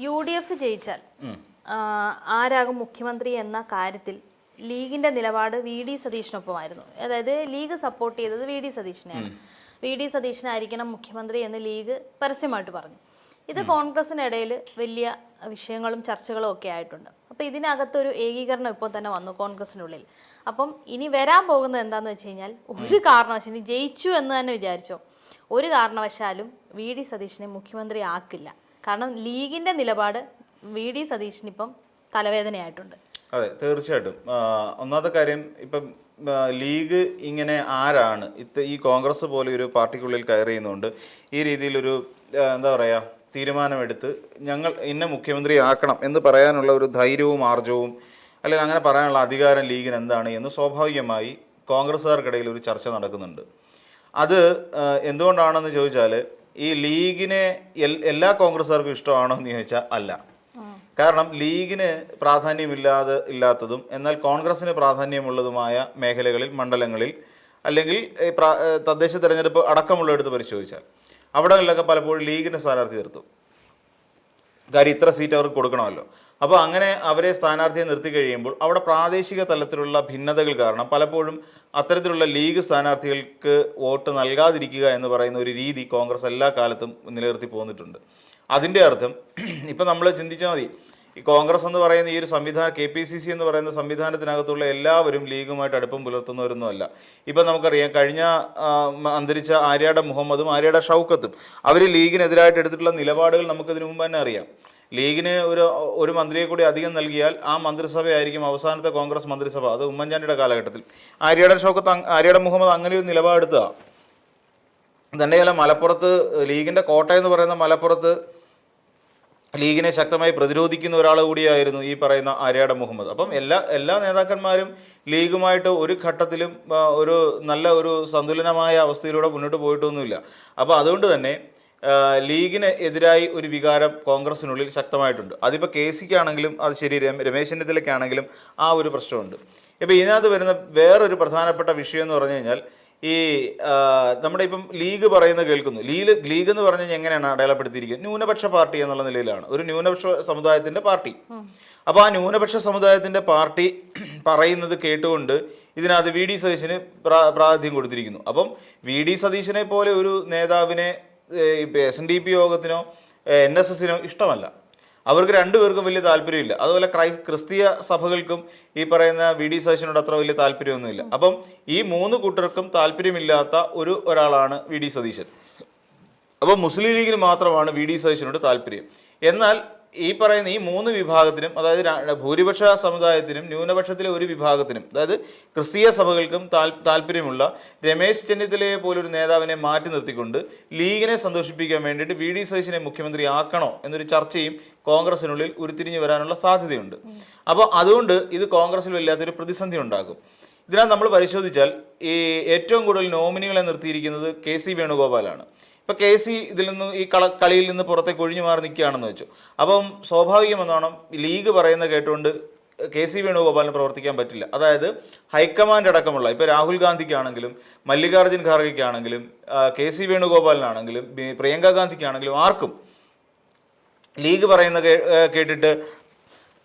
UDF ജയിച്ചാൽ ആരാകും മുഖ്യമന്ത്രി എന്ന കാര്യത്തിൽ ലീഗിന്റെ നിലപാട് VD സതീഷിനൊപ്പമായിരുന്നു. അതായത് ലീഗ് സപ്പോർട്ട് ചെയ്തത് VD സതീഷിനെയാണ്. VD സതീഷിനായിരിക്കണം മുഖ്യമന്ത്രി എന്ന് ലീഗ് പരസ്യമായിട്ട് പറഞ്ഞു. ഇത് കോൺഗ്രസിനിടയിൽ വലിയ വിഷയങ്ങളും ചർച്ചകളും ഒക്കെ ആയിട്ടുണ്ട്. അപ്പോൾ ഇതിനകത്തൊരു ഏകീകരണം ഇപ്പോൾ തന്നെ വന്നു കോൺഗ്രസിനുള്ളിൽ. അപ്പം ഇനി വരാൻ പോകുന്നത് എന്താണെന്ന് വെച്ച് കഴിഞ്ഞാൽ, ഒരു കാരണവശാലും ജയിച്ചു എന്ന് തന്നെ വിചാരിച്ചോ, ഒരു കാരണവശാലും VD സതീഷിനെ മുഖ്യമന്ത്രി ആക്കില്ല. കാരണം ലീഗിന്റെ നിലപാട് VD സതീഷിനിപ്പം തലവേദനയായിട്ടുണ്ട്. അതെ, തീർച്ചയായിട്ടും. ഒന്നാമത്തെ കാര്യം, ഇപ്പം ലീഗ് ഇങ്ങനെ ആരാണ് ഈ കോൺഗ്രസ് പോലെ ഒരു പാർട്ടിക്കുള്ളിൽ കയറി ചെയ്യുന്നതുകൊണ്ട് ഈ രീതിയിലൊരു എന്താ പറയുക തീരുമാനമെടുത്ത് ഞങ്ങൾ ഇന്ന മുഖ്യമന്ത്രി ആക്കണം എന്ന് പറയാനുള്ള ഒരു ധൈര്യവും ആർജവും അല്ലെങ്കിൽ അങ്ങനെ പറയാനുള്ള അധികാരം ലീഗിന് എന്താണ് എന്ന് സ്വാഭാവികമായി കോൺഗ്രസ്സുകാർക്കിടയിൽ ഒരു ചർച്ച നടക്കുന്നുണ്ട്. അത് എന്തുകൊണ്ടാണെന്ന് ചോദിച്ചാൽ, ഈ ലീഗിനെ എല്ലാ കോൺഗ്രസ്സുകാർക്കും ഇഷ്ടമാണോ എന്ന് ചോദിച്ചാൽ അല്ല. കാരണം ലീഗിന് ഇല്ലാത്തതും എന്നാൽ കോൺഗ്രസിന് പ്രാധാന്യമുള്ളതുമായ മേഖലകളിൽ, മണ്ഡലങ്ങളിൽ, അല്ലെങ്കിൽ തദ്ദേശ തെരഞ്ഞെടുപ്പ് അടക്കമുള്ളെടുത്ത് പരിശോധിച്ചാൽ അവിടങ്ങളിലൊക്കെ പലപ്പോഴും ലീഗിന് സ്ഥാനാർത്ഥി നിർത്തും. കാര്യം ഇത്ര സീറ്റ് അവർക്ക് കൊടുക്കണമല്ലോ. അപ്പോൾ അങ്ങനെ അവരെ സ്ഥാനാർത്ഥിയെ നിർത്തി കഴിയുമ്പോൾ അവിടെ പ്രാദേശിക തലത്തിലുള്ള ഭിന്നതകൾ കാരണം പലപ്പോഴും അത്തരത്തിലുള്ള ലീഗ് സ്ഥാനാർത്ഥികൾക്ക് വോട്ട് നൽകാതിരിക്കുക എന്ന് പറയുന്ന ഒരു രീതി കോൺഗ്രസ് എല്ലാ കാലത്തും നിലനിർത്തി പോന്നിട്ടുണ്ട്. അതിൻ്റെ അർത്ഥം ഇപ്പം നമ്മൾ ചിന്തിച്ചാൽ മതി, ഈ കോൺഗ്രസ് എന്ന് പറയുന്ന ഈ ഒരു സംവിധാനം, KPCC എന്ന് പറയുന്ന സംവിധാനത്തിനകത്തുള്ള എല്ലാവരും ലീഗുമായിട്ട് അടുപ്പം പുലർത്തുന്നവരൊന്നുമല്ല. ഇപ്പം നമുക്കറിയാം, കഴിഞ്ഞ അന്തരിച്ച ആര്യാട മുഹമ്മദും ആര്യാട ഷൗക്കത്തും അവർ ലീഗിനെതിരായിട്ട് എടുത്തിട്ടുള്ള നിലപാടുകൾ നമുക്കിതിനു മുമ്പ് തന്നെ അറിയാം. ലീഗിന് ഒരു മന്ത്രിയെ കൂടി അധികം നൽകിയാൽ ആ മന്ത്രിസഭയായിരിക്കും അവസാനത്തെ കോൺഗ്രസ് മന്ത്രിസഭ. അത് ഉമ്മൻചാണ്ടിയുടെ കാലഘട്ടത്തിൽ ആര്യാട മുഹമ്മദ് അങ്ങനെ ഒരു നിലപാടെടുത്തതാണ്. തന്നെയല്ല, മലപ്പുറത്ത് ലീഗിൻ്റെ കോട്ടയെന്ന് പറയുന്ന മലപ്പുറത്ത് ലീഗിനെ ശക്തമായി പ്രതിരോധിക്കുന്ന ഒരാൾ കൂടിയായിരുന്നു ഈ പറയുന്ന ആര്യാട മുഹമ്മദ്. അപ്പം എല്ലാ നേതാക്കന്മാരും ലീഗുമായിട്ട് ഒരു ഘട്ടത്തിലും ഒരു നല്ല ഒരു സന്തുലനമായ അവസ്ഥയിലൂടെ മുന്നോട്ട് പോയിട്ടൊന്നുമില്ല. അപ്പോൾ അതുകൊണ്ട് തന്നെ ലീഗിന് എതിരായി ഒരു വികാരം കോൺഗ്രസിനുള്ളിൽ ശക്തമായിട്ടുണ്ട്. അതിപ്പോൾ KCക്കാണെങ്കിലും അത് ശരി, രമേശ് ചെന്നിത്തലയ്ക്കാണെങ്കിലും ആ ഒരു പ്രശ്നമുണ്ട്. ഇപ്പോൾ ഇതിനകത്ത് വരുന്ന വേറൊരു പ്രധാനപ്പെട്ട വിഷയം എന്ന് പറഞ്ഞു കഴിഞ്ഞാൽ, ഈ നമ്മുടെ ഇപ്പം ലീഗ് പറയുന്നത് കേൾക്കുന്നു. ലീഗ് എന്ന് പറഞ്ഞു കഴിഞ്ഞാൽ എങ്ങനെയാണ് അടയാളപ്പെടുത്തിയിരിക്കുന്നത്? ന്യൂനപക്ഷ പാർട്ടി എന്നുള്ള നിലയിലാണ്, ഒരു ന്യൂനപക്ഷ സമുദായത്തിൻ്റെ പാർട്ടി. അപ്പോൾ ആ ന്യൂനപക്ഷ സമുദായത്തിൻ്റെ പാർട്ടി പറയുന്നത് കേട്ടുകൊണ്ട് ഇതിനകത്ത് VD സതീശന് പ്രാതിനിധ്യം കൊടുത്തിരിക്കുന്നു. അപ്പം VD സതീശനെ പോലെ ഒരു നേതാവിനെ SNDP യോഗത്തിനോ NSSനോ ഇഷ്ടമല്ല. അവർക്ക് രണ്ടുപേർക്കും വലിയ താല്പര്യമില്ല. അതുപോലെ ക്രിസ്തീയ സഭകൾക്കും ഈ പറയുന്ന VD സതീശനോട് അത്ര വലിയ താല്പര്യമൊന്നുമില്ല. അപ്പം ഈ മൂന്ന് കൂട്ടർക്കും താല്പര്യമില്ലാത്ത ഒരാളാണ് VD സതീശൻ. അപ്പം മുസ്ലിം ലീഗിന് മാത്രമാണ് VD സതീശനോട് താല്പര്യം. എന്നാൽ ഈ പറയുന്ന ഈ മൂന്ന് വിഭാഗത്തിനും, അതായത് ഭൂരിപക്ഷ സമുദായത്തിനും ന്യൂനപക്ഷത്തിലെ ഒരു വിഭാഗത്തിനും, അതായത് ക്രിസ്തീയ സഭകൾക്കും താല്പര്യമുള്ള രമേശ് ചെന്നിത്തലയെ പോലൊരു നേതാവിനെ മാറ്റി നിർത്തിക്കൊണ്ട് ലീഗിനെ സന്തോഷിപ്പിക്കാൻ വേണ്ടിയിട്ട് VD സതീശനെ മുഖ്യമന്ത്രി ആക്കണോ എന്നൊരു ചർച്ചയും കോൺഗ്രസിനുള്ളിൽ ഉരുത്തിരിഞ്ഞു വരാനുള്ള സാധ്യതയുണ്ട്. അപ്പോൾ അതുകൊണ്ട് ഇത് കോൺഗ്രസിൽ വല്ലാത്തൊരു പ്രതിസന്ധി ഉണ്ടാകും. ഇതിനകത്ത് നമ്മൾ പരിശോധിച്ചാൽ ഈ ഏറ്റവും കൂടുതൽ നോമിനികളെ നിർത്തിയിരിക്കുന്നത് KC വേണുഗോപാലാണ്. ഇപ്പോൾ KC ഇതിൽ നിന്ന് ഈ കളിയിൽ നിന്ന് പുറത്തേക്ക് ഒഴിഞ്ഞു മാറി നിൽക്കുകയാണെന്ന് വെച്ചു. അപ്പം സ്വാഭാവികമെന്നോണം ലീഗ് പറയുന്നത് കേട്ടുകൊണ്ട് KC വേണുഗോപാലിന് പ്രവർത്തിക്കാൻ പറ്റില്ല. അതായത് ഹൈക്കമാൻഡ് അടക്കമുള്ള, ഇപ്പോൾ രാഹുൽ ഗാന്ധിക്കാണെങ്കിലും മല്ലികാർജ്ജുൻ ഖാർഗെയ്ക്കാണെങ്കിലും KC വേണുഗോപാലിനാണെങ്കിലും പ്രിയങ്ക ഗാന്ധിക്കാണെങ്കിലും ആർക്കും ലീഗ് പറയുന്ന കേട്ടിട്ട്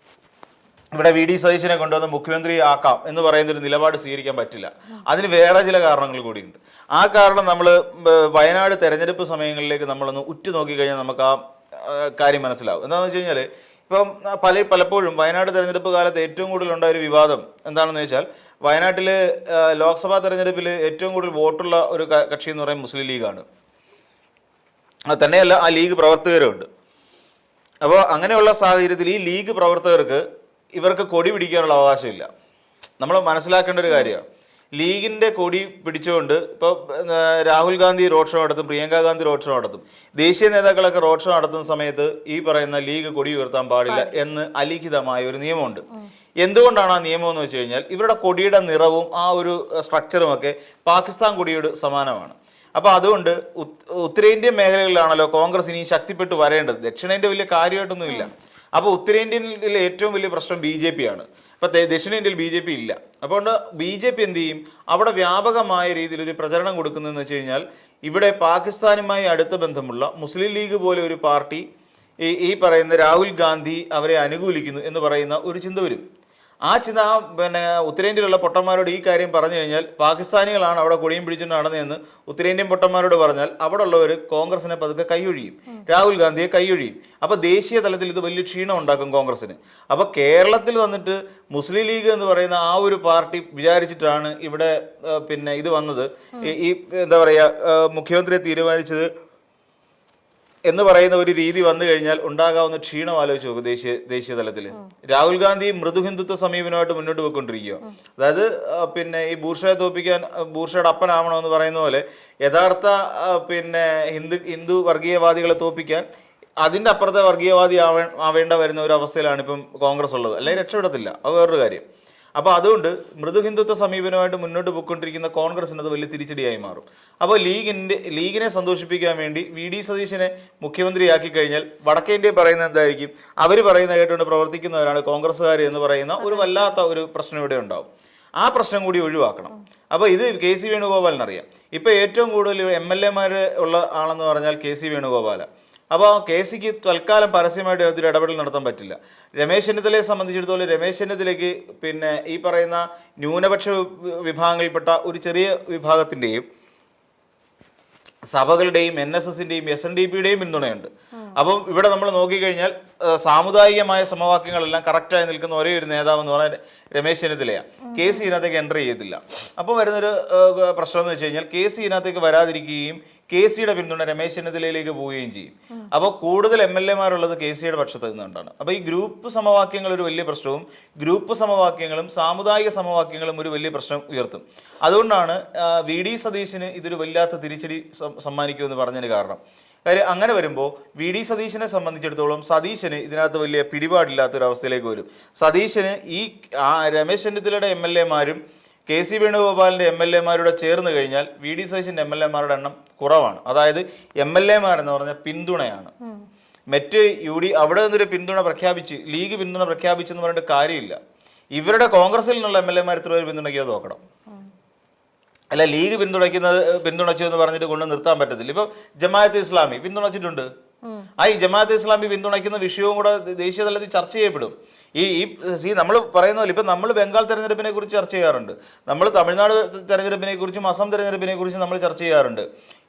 ഇവിടെ VD സതീശനെ കൊണ്ടുവന്ന് മുഖ്യമന്ത്രി ആക്കാം എന്ന് പറയുന്നൊരു നിലപാട് സ്വീകരിക്കാൻ പറ്റില്ല. അതിന് വേറെ ചില കാരണങ്ങൾ കൂടിയുണ്ട്. ആ കാരണം നമ്മൾ വയനാട് തെരഞ്ഞെടുപ്പ് സമയങ്ങളിലേക്ക് നമ്മളൊന്ന് ഉറ്റുനോക്കിക്കഴിഞ്ഞാൽ നമുക്ക് ആ കാര്യം മനസ്സിലാവും. എന്താണെന്ന് വെച്ച് കഴിഞ്ഞാൽ, ഇപ്പം പലപ്പോഴും വയനാട് തെരഞ്ഞെടുപ്പ് കാലത്ത് ഏറ്റവും കൂടുതലുണ്ടായ ഒരു വിവാദം എന്താണെന്ന് വെച്ചാൽ, വയനാട്ടിൽ ലോക്സഭാ തെരഞ്ഞെടുപ്പിൽ ഏറ്റവും കൂടുതൽ വോട്ടുള്ള ഒരു കക്ഷി എന്ന് പറയുന്നത് മുസ്ലിം ലീഗാണ്. അത് തന്നെയല്ല, ആ ലീഗ് പ്രവർത്തകരുണ്ട്. അപ്പോൾ അങ്ങനെയുള്ള സാഹചര്യത്തിൽ ഈ ലീഗ് പ്രവർത്തകർക്ക് ഇവർക്ക് കൊടി പിടിക്കാനുള്ള അവകാശമില്ല. നമ്മൾ മനസ്സിലാക്കേണ്ട ഒരു കാര്യമാണ്. ലീഗിൻ്റെ കൊടി പിടിച്ചുകൊണ്ട് ഇപ്പോൾ രാഹുൽ ഗാന്ധി റോഡ് ഷോ നടത്തും, പ്രിയങ്ക ഗാന്ധി റോഡ് ഷോ നടത്തും. ദേശീയ നേതാക്കളൊക്കെ റോഡ് ഷോ നടത്തുന്ന സമയത്ത് ഈ പറയുന്ന ലീഗ് കൊടി ഉയർത്താൻ പാടില്ല എന്ന് അലിഖിതമായ ഒരു നിയമമുണ്ട്. എന്തുകൊണ്ടാണ് ആ നിയമം എന്ന് വെച്ച് കഴിഞ്ഞാൽ, ഇവരുടെ കൊടിയുടെ നിറവും ആ ഒരു സ്ട്രക്ചറും ഒക്കെ പാകിസ്ഥാൻ കൊടിയോട് സമാനമാണ്. അപ്പോൾ അതുകൊണ്ട് ഉത്തരേന്ത്യൻ മേഖലകളിലാണല്ലോ കോൺഗ്രസ് ഇനി ശക്തിപ്പെട്ട് വരേണ്ടത്. ദക്ഷിണേന്ത്യ വലിയ കാര്യമായിട്ടൊന്നുമില്ല. അപ്പോൾ ഉത്തരേന്ത്യയിൽ ഏറ്റവും വലിയ പ്രശ്നം BJP ആണ്. ഇപ്പോൾ ദക്ഷിണേന്ത്യയിൽ BJP ഇല്ല. അപ്പോൾ BJP എന്ത് ചെയ്യും? അവിടെ വ്യാപകമായ രീതിയിൽ ഒരു പ്രചരണം കൊടുക്കുന്നതെന്ന് വെച്ച് കഴിഞ്ഞാൽ, ഇവിടെ പാകിസ്ഥാനുമായി അടുത്ത ബന്ധമുള്ള മുസ്ലിം ലീഗ് പോലെ ഒരു പാർട്ടി ഈ പറയുന്ന രാഹുൽ ഗാന്ധി അവരെ അനുകൂലിക്കുന്നു എന്ന് പറയുന്ന ഒരു ചിന്ത വരും. ആ ചിന്ത പിന്നെ ഉത്തരേന്ത്യയിലുള്ള പൊട്ടന്മാരോട് ഈ കാര്യം പറഞ്ഞു കഴിഞ്ഞാൽ പാകിസ്ഥാനികളാണ് അവിടെ കൊടിയും പിടിച്ചുകൊണ്ട് നടന്നതെന്ന് ഉത്തരേന്ത്യൻ പൊട്ടന്മാരോട് പറഞ്ഞാൽ അവിടെ ഉള്ളവർ കോൺഗ്രസിനെ പതുക്കെ കൈയൊഴിയും, രാഹുൽ ഗാന്ധിയെ കൈയൊഴിയും. അപ്പോൾ ദേശീയ തലത്തിൽ ഇത് വലിയ ക്ഷീണം ഉണ്ടാക്കും കോൺഗ്രസിന്. അപ്പോൾ കേരളത്തിൽ വന്നിട്ട് മുസ്ലിം ലീഗ് എന്ന് പറയുന്ന ആ ഒരു പാർട്ടി വിചാരിച്ചിട്ടാണ് ഇവിടെ പിന്നെ ഇത് വന്നത്, ഈ എന്താ പറയുക മുഖ്യമന്ത്രിയെ തീരുമാനിച്ചത് എന്ന് പറയുന്ന ഒരു രീതി വന്നു കഴിഞ്ഞാൽ ഉണ്ടാകാവുന്ന ക്ഷീണം ആലോചിച്ച് നോക്കും ദേശീയ തലത്തിൽ. രാഹുൽ ഗാന്ധി മൃദു ഹിന്ദുത്വ സമീപനമായിട്ട് മുന്നോട്ട് പോയിക്കൊണ്ടിരിക്കുക. അതായത് പിന്നെ ഈ ബൂർഷയെ തോൽപ്പിക്കാൻ ബൂർഷയുടെ അപ്പനാവണമെന്ന് പറയുന്ന പോലെ യഥാർത്ഥ പിന്നെ ഹിന്ദു വർഗീയവാദികളെ തോൽപ്പിക്കാൻ അതിൻ്റെ അപ്പുറത്തെ വർഗീയവാദി ആവേണ്ട വരുന്ന ഒരു അവസ്ഥയിലാണ് ഇപ്പം കോൺഗ്രസ് ഉള്ളത്. അല്ലെങ്കിൽ രക്ഷപ്പെടത്തില്ല, അത് വേറൊരു കാര്യം. അപ്പോൾ അതുകൊണ്ട് മൃദു ഹിന്ദുത്വ സമീപനമായിട്ട് മുന്നോട്ട് പോയിക്കൊണ്ടിരിക്കുന്ന കോൺഗ്രസിന് അത് വലിയ തിരിച്ചടിയായി മാറും. അപ്പോൾ ലീഗിനെ സന്തോഷിപ്പിക്കാൻ വേണ്ടി വി.ഡി. സതീശനെ മുഖ്യമന്ത്രിയാക്കി കഴിഞ്ഞാൽ വടക്കേ ഇന്ത്യയിൽ പറയുന്നത് എന്തായിരിക്കും? അവർ പറയുന്ന കേട്ടുകൊണ്ട് പ്രവർത്തിക്കുന്നവരാണ് കോൺഗ്രസ്സുകാർ എന്ന് പറയുന്ന ഒരു വല്ലാത്ത ഒരു പ്രശ്നം ഇവിടെ ഉണ്ടാവും. ആ പ്രശ്നം കൂടി ഒഴിവാക്കണം. അപ്പോൾ ഇത് കെ.സി. വേണുഗോപാലിനറിയാം. ഇപ്പോൾ ഏറ്റവും കൂടുതൽ MLA-മാർ ഉള്ള ആളെന്ന് പറഞ്ഞാൽ കെ.സി. വേണുഗോപാലാണ്. അപ്പോൾ കെ.സിക്ക് തൽക്കാലം പരസ്യമായിട്ട് അതിൽ ഇടപെടൽ നടത്താൻ പറ്റില്ല. രമേശ് ചെന്നിത്തലയെ സംബന്ധിച്ചിടത്തോളം രമേശ് ചെന്നിത്തലയ്ക്ക് പിന്നെ ഈ പറയുന്ന ന്യൂനപക്ഷ വിഭാഗങ്ങളിൽപ്പെട്ട ഒരു ചെറിയ വിഭാഗത്തിൻ്റെയും സഭകളുടെയും NSSൻ്റെയും SNDPയുടെയും പിന്തുണയുണ്ട്. അപ്പം ഇവിടെ നമ്മൾ നോക്കിക്കഴിഞ്ഞാൽ സാമുദായികമായ സമവാക്യങ്ങളെല്ലാം കറക്റ്റായി നിൽക്കുന്ന ഒരേ ഒരു നേതാവ് എന്ന് പറഞ്ഞാൽ രമേശ് ചെന്നിത്തലയാണ്. കെ.സി. ഇതിനകത്തേക്ക് എൻ്റർ ചെയ്യത്തില്ല. അപ്പോൾ വരുന്നൊരു പ്രശ്നം എന്ന് വെച്ച് കഴിഞ്ഞാൽ കെ.സി. ഇതിനകത്തേക്ക് വരാതിരിക്കുകയും കെ.സിയുടെ പിന്തുണ രമേശ് ചെന്നിത്തലയിലേക്ക് പോവുകയും ചെയ്യും. അപ്പോൾ കൂടുതൽ MLA-മാരുള്ളത് കെ.സിയുടെ പക്ഷത്ത് നിന്നുകൊണ്ടാണ്. അപ്പോൾ ഈ ഗ്രൂപ്പ് സമവാക്യങ്ങൾ ഒരു വലിയ പ്രശ്നവും ഗ്രൂപ്പ് സമവാക്യങ്ങളും സാമുദായിക സമവാക്യങ്ങളും ഒരു വലിയ പ്രശ്നം ഉയർത്തും. അതുകൊണ്ടാണ് വി.ഡി. സതീശന് ഇതൊരു വല്ലാത്ത തിരിച്ചടി സമ്മാനിക്കുമെന്ന് പറഞ്ഞതിന് കാരണം. കാര്യം അങ്ങനെ വരുമ്പോൾ വി.ഡി. സതീശനെ സംബന്ധിച്ചിടത്തോളം സതീശന് ഇതിനകത്ത് വലിയ പിടിപാടില്ലാത്തൊരവസ്ഥയിലേക്ക് വരും. സതീശന് ഈ രമേശ് ചെന്നിത്തലയുടെ MLA-മാരും കെ.സി. വേണുഗോപാലിൻ്റെ MLA-മാരുടെ ചേർന്ന് കഴിഞ്ഞാൽ വി.ഡി. സതീശൻ്റെ MLA-മാരുടെ എണ്ണം കുറവാണ്. അതായത് MLA-മാരെന്ന് പറഞ്ഞാൽ പിന്തുണയാണ്. മറ്റ് അവിടെ നിന്നൊരു പിന്തുണ പ്രഖ്യാപിച്ച് ലീഗ് പിന്തുണ പ്രഖ്യാപിച്ചെന്ന് പറഞ്ഞിട്ട് കാര്യമില്ല. ഇവരുടെ കോൺഗ്രസിൽ നിന്നുള്ള MLA-മാർ എത്ര പേര് പിന്തുണയ്ക്കാതെ നോക്കണം. അല്ല ലീഗ് പിന്തുണച്ചു എന്ന് പറഞ്ഞിട്ട് കൊണ്ട് നിർത്താൻ പറ്റത്തില്ല. ഇപ്പോൾ ജമാഅത്ത് ഇസ്ലാമി പിന്തുണച്ചിട്ടുണ്ട്. ഈ ജമാഅത്ത് ഇസ്ലാമി പിന്തുണയ്ക്കുന്ന വിഷയവും കൂടെ ദേശീയ തലത്തിൽ ചർച്ച ചെയ്യപ്പെടും. നമ്മൾ പറയുന്ന പോലെ ഇപ്പം നമ്മൾ ബംഗാൾ തെരഞ്ഞെടുപ്പിനെ കുറിച്ച് ചർച്ച ചെയ്യാറുണ്ട്, നമ്മൾ തമിഴ്നാട് തെരഞ്ഞെടുപ്പിനെ കുറിച്ചും അസം തെരഞ്ഞെടുപ്പിനെ കുറിച്ചും നമ്മൾ ചർച്ച ചെയ്യാറുണ്ട്.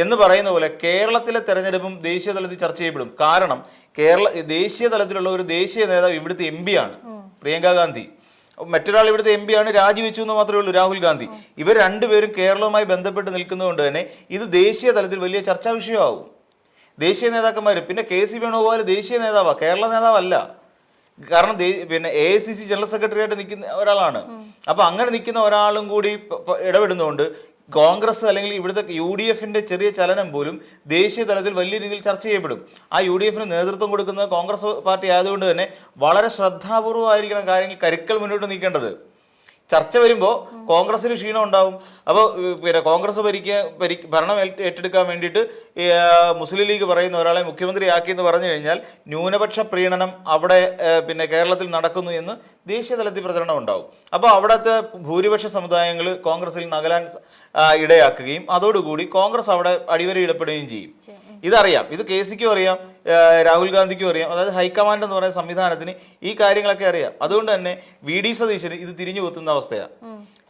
എന്ന് പറയുന്ന പോലെ കേരളത്തിലെ തെരഞ്ഞെടുപ്പും ദേശീയ തലത്തിൽ ചർച്ച ചെയ്യപ്പെടും. കാരണം ദേശീയ തലത്തിലുള്ള ഒരു ദേശീയ നേതാവ് ഇവിടുത്തെ MP ആണ് പ്രിയങ്ക ഗാന്ധി. മറ്റൊരാൾ ഇവിടുത്തെ MP ആണ്, രാജിവെച്ചു എന്ന് മാത്രമേ ഉള്ളൂ രാഹുൽ ഗാന്ധി. ഇവർ രണ്ടുപേരും കേരളവുമായി ബന്ധപ്പെട്ട് നിൽക്കുന്നതുകൊണ്ട് തന്നെ ഇത് ദേശീയ തലത്തിൽ വലിയ ചർച്ചാ വിഷയമാവും. ദേശീയ നേതാക്കന്മാർ പിന്നെ കെ.സി. വേണുഗോപാൽ ദേശീയ നേതാവാണ്, കേരള നേതാവല്ല. കാരണം പിന്നെ AICC ജനറൽ സെക്രട്ടറി ആയിട്ട് നിൽക്കുന്ന ഒരാളാണ്. അപ്പോൾ അങ്ങനെ നിൽക്കുന്ന ഒരാളും കൂടി ഇടപെടുന്നതുകൊണ്ട് കോൺഗ്രസ് അല്ലെങ്കിൽ ഇവിടുത്തെ UDF-ന്റെ ചെറിയ ചലനം പോലും ദേശീയ തലത്തിൽ വലിയ രീതിയിൽ ചർച്ച ചെയ്യപ്പെടും. ആ UDF-ന് നേതൃത്വം കൊടുക്കുന്നത് കോൺഗ്രസ് പാർട്ടി ആയതുകൊണ്ട് തന്നെ വളരെ ശ്രദ്ധാപൂർവമായിരിക്കണം കാര്യങ്ങൾ കരുക്കൾ മുന്നോട്ട് നീക്കേണ്ടത്. ചർച്ച വരുമ്പോൾ കോൺഗ്രസിന് ക്ഷീണം ഉണ്ടാവും. അപ്പോൾ പിന്നെ കോൺഗ്രസ് ഭരണം ഏറ്റെടുക്കാൻ വേണ്ടിയിട്ട് മുസ്ലിം ലീഗ് പറയുന്ന ഒരാളെ മുഖ്യമന്ത്രിയാക്കി എന്ന് പറഞ്ഞു കഴിഞ്ഞാൽ ന്യൂനപക്ഷ പ്രീണനം അവിടെ പിന്നെ കേരളത്തിൽ നടക്കുന്നു എന്ന് ദേശീയ തലത്തിൽ പ്രചരണം ഉണ്ടാവും. അപ്പോൾ അവിടുത്തെ ഭൂരിപക്ഷ സമുദായങ്ങൾ കോൺഗ്രസിൽ നകലാൻ ഇടയാക്കുകയും അതോടുകൂടി കോൺഗ്രസ് അവിടെ അടിവരയിടപ്പെടുകയും ചെയ്യും. ഇതറിയാം, ഇത് കെ.സിക്കും അറിയാം, രാഹുൽ ഗാന്ധിക്കും അറിയാം. അതായത് ഹൈക്കമാൻഡ് എന്ന് പറയുന്ന സംവിധാനത്തിന് ഈ കാര്യങ്ങളൊക്കെ അറിയാം. അതുകൊണ്ട് തന്നെ വി.ഡി. സതീശന് ഇത് തിരിഞ്ഞു കൊത്തുന്ന അവസ്ഥയാണ്.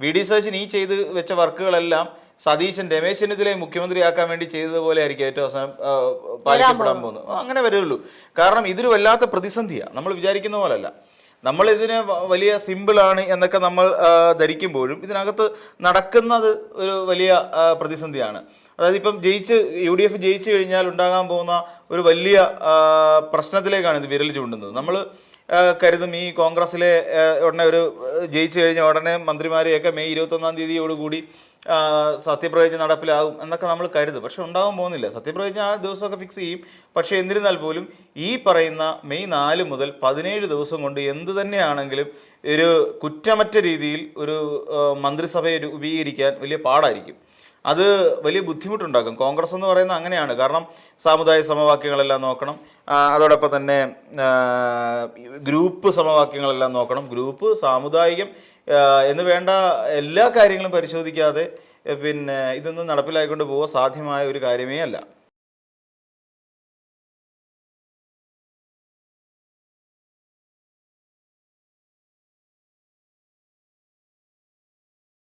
വി.ഡി. സതീശൻ ഈ ചെയ്ത് വെച്ച വർക്കുകളെല്ലാം സതീശൻ രമേശ് ചെന്നിത്തലയെ മുഖ്യമന്ത്രിയാക്കാൻ വേണ്ടി ചെയ്തതുപോലെ ആയിരിക്കും ഏറ്റവും അവസാനം പാലിക്കപ്പെടാൻ പോകുന്നത്. അങ്ങനെ വരുള്ളൂ. കാരണം ഇതൊരു വല്ലാത്ത പ്രതിസന്ധിയാണ്. നമ്മൾ വിചാരിക്കുന്ന പോലല്ല. നമ്മളിതിനെ വലിയ സിമ്പിളാണ് എന്നൊക്കെ നമ്മൾ ധരിക്കുമ്പോഴും ഇതിനകത്ത് നടക്കുന്നത് ഒരു വലിയ പ്രതിസന്ധിയാണ്. അതായത് ഇപ്പം UDF ജയിച്ചു കഴിഞ്ഞാൽ ഉണ്ടാകാൻ പോകുന്ന ഒരു വലിയ പ്രശ്നത്തിലേക്കാണ് ഇത് വിരൽ ചൂണ്ടുന്നത്. നമ്മൾ കരുതും ഈ കോൺഗ്രസ്സിലെ ഉടനെ ജയിച്ചു കഴിഞ്ഞ ഉടനെ മന്ത്രിമാരെയൊക്കെ മെയ് 21-ാം തീയതിയോടുകൂടി സത്യപ്രതിജ്ഞ നടപ്പിലാകും എന്നൊക്കെ നമ്മൾ കരുതും. പക്ഷെ ഉണ്ടാകാൻ പോകുന്നില്ല. സത്യപ്രതിജ്ഞ ആ ദിവസമൊക്കെ ഫിക്സ് ചെയ്യും. പക്ഷേ എന്നിരുന്നാൽ പോലും ഈ പറയുന്ന മെയ് 4 മുതൽ 17 ദിവസം കൊണ്ട് എന്ത് തന്നെയാണെങ്കിലും ഒരു കുറ്റമറ്റ രീതിയിൽ ഒരു മന്ത്രിസഭയെ രൂപീകരിക്കാൻ വലിയ പാടായിരിക്കും. അത് വലിയ ബുദ്ധിമുട്ടുണ്ടാക്കും. കോൺഗ്രസ് എന്ന് പറയുന്നത് അങ്ങനെയാണ്. കാരണം സാമുദായിക സമവാക്യങ്ങളെല്ലാം നോക്കണം, അതോടൊപ്പം തന്നെ ഗ്രൂപ്പ് സമവാക്യങ്ങളെല്ലാം നോക്കണം. ഗ്രൂപ്പ്, സാമുദായികം എന്ന് വേണ്ട എല്ലാ കാര്യങ്ങളും പരിശോധിക്കാതെ പിന്നെ ഇതൊന്നും നടപ്പിലാക്കിക്കൊണ്ട് പോവുക സാധ്യമായ ഒരു കാര്യമേ അല്ല.